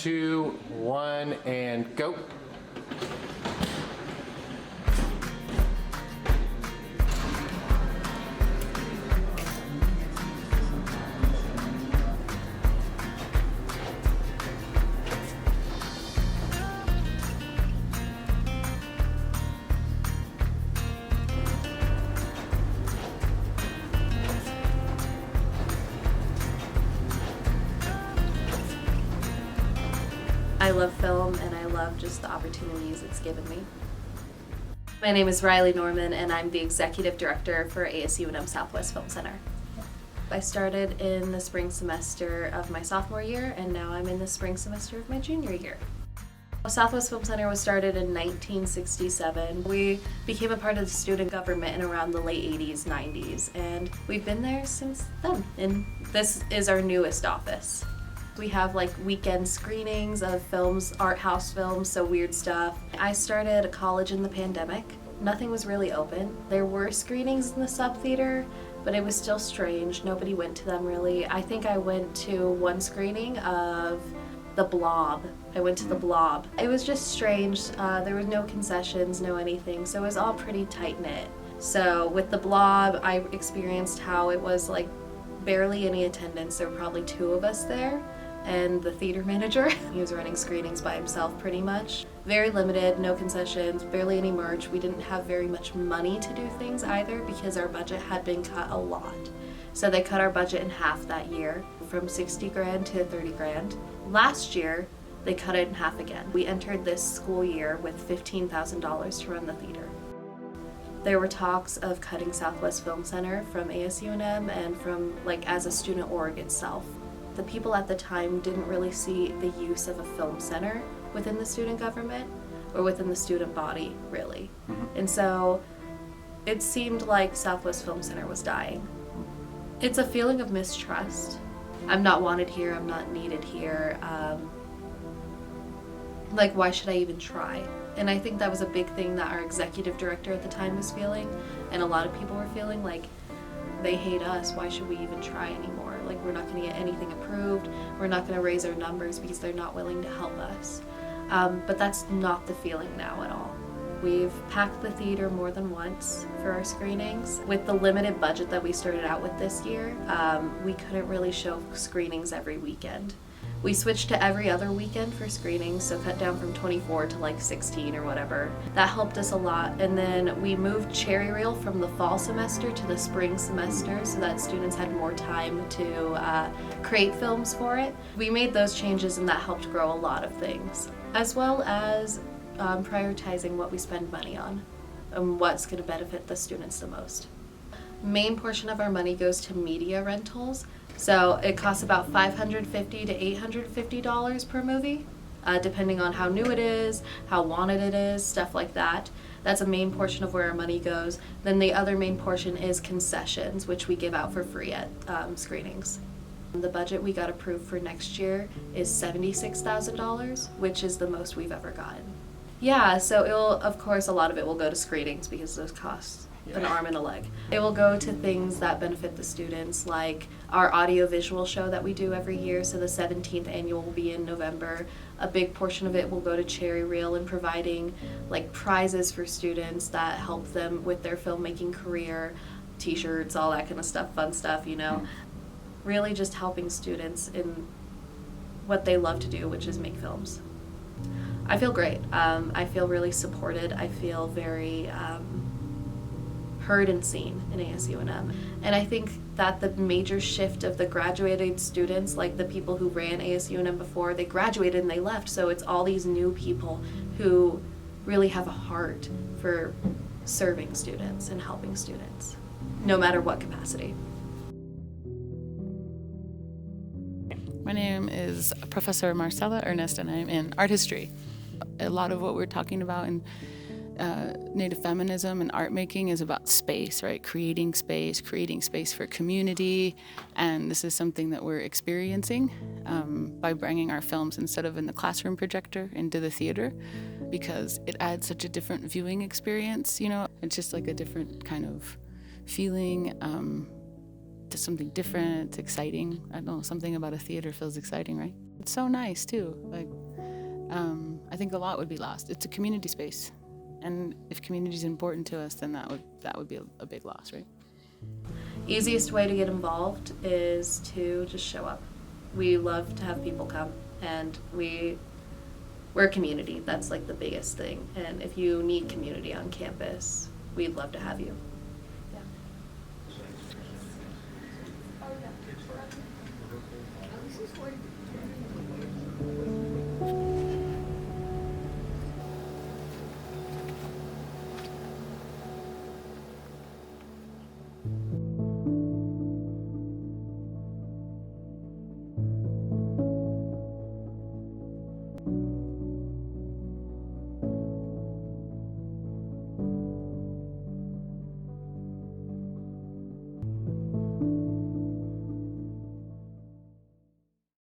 2, 1, and go. I love film and I love just the opportunities it's given me. My name is Riley Norman and I'm the Executive Director for ASU&M Southwest Film Center. I started in the spring semester of my sophomore year and now I'm in the spring semester of my junior year. Southwest Film Center was started in 1967. We became a part of the student government in around the late 80s, 90s, and we've been there since then. And this is our newest office. We have like weekend screenings of films, art house films, so weird stuff. I started college in the pandemic. Nothing was really open. There were screenings in the sub theater, but it was still strange. Nobody went to them really. I think I went to one screening of The Blob. I went to The Blob. It was just strange. There was no concessions, no anything, so it was all pretty tight-knit. So with The Blob, I experienced how it was like barely any attendance. There were probably 2 of us there. And the theater manager. He was running screenings by himself pretty much. Very limited, no concessions, barely any merch. We didn't have very much money to do things either because our budget had been cut a lot. So they cut our budget in half that year, from 60 grand to 30 grand. Last year, they cut it in half again. We entered this school year with $15,000 to run the theater. There were talks of cutting Southwest Film Center from ASU&M and from as a student org itself. The people at the time didn't really see the use of a film center within the student government or within the student body, really. And so it seemed like Southwest Film Center was dying. It's a feeling of mistrust. I'm not wanted here, I'm not needed here. Why should I even try? And I think that was a big thing that our executive director at the time was feeling, and a lot of people were feeling they hate us, why should we even try anymore? We're not going to get anything approved, we're not going to raise our numbers because they're not willing to help us. But that's not the feeling now at all. We've packed the theater more than once for our screenings. With the limited budget that we started out with this year, we couldn't really show screenings every weekend. We switched to every other weekend for screenings, so cut down from 24 to 16 or whatever. That helped us a lot. And then we moved Cherry Reel from the fall semester to the spring semester so that students had more time to create films for it. We made those changes and that helped grow a lot of things, as well as prioritizing what we spend money on and what's going to benefit the students the most. Main portion of our money goes to media rentals. So it costs about $550 to $850 per movie, depending on how new it is, how wanted it is, stuff like that. That's a main portion of where our money goes. Then the other main portion is concessions, which we give out for free at screenings. The budget we got approved for next year is $76,000, which is the most we've ever gotten. Yeah, so of course, a lot of it will go to screenings because those cost an arm and a leg. It will go to things that benefit the students, like our audio-visual show that we do every year, so the 17th annual will be in November. A big portion of it will go to Cherry Reel and providing prizes for students that help them with their filmmaking career, t-shirts, all that kind of stuff, fun stuff, Really just helping students in what they love to do, which is make films. I feel great. I feel really supported. I feel very heard and seen in ASU&M. And I think that the major shift of the graduated students, the people who ran ASU&M before, they graduated and they left, so it's all these new people who really have a heart for serving students and helping students, no matter what capacity. My name is Professor Marcella Ernest and I'm in art history. A lot of what we're talking about in Native feminism and art making is about space, right? Creating space for community. And this is something that we're experiencing by bringing our films instead of in the classroom projector into the theater, because it adds such a different viewing experience, It's just a different kind of feeling, to something different, it's exciting. I don't know, something about a theater feels exciting, right? It's so nice too. Like, I think a lot would be lost. It's a community space, and if community is important to us, then that would be a big loss, right? Easiest way to get involved is to just show up. We love to have people come, and we're a community. That's like the biggest thing. And if you need community on campus, we'd love to have you.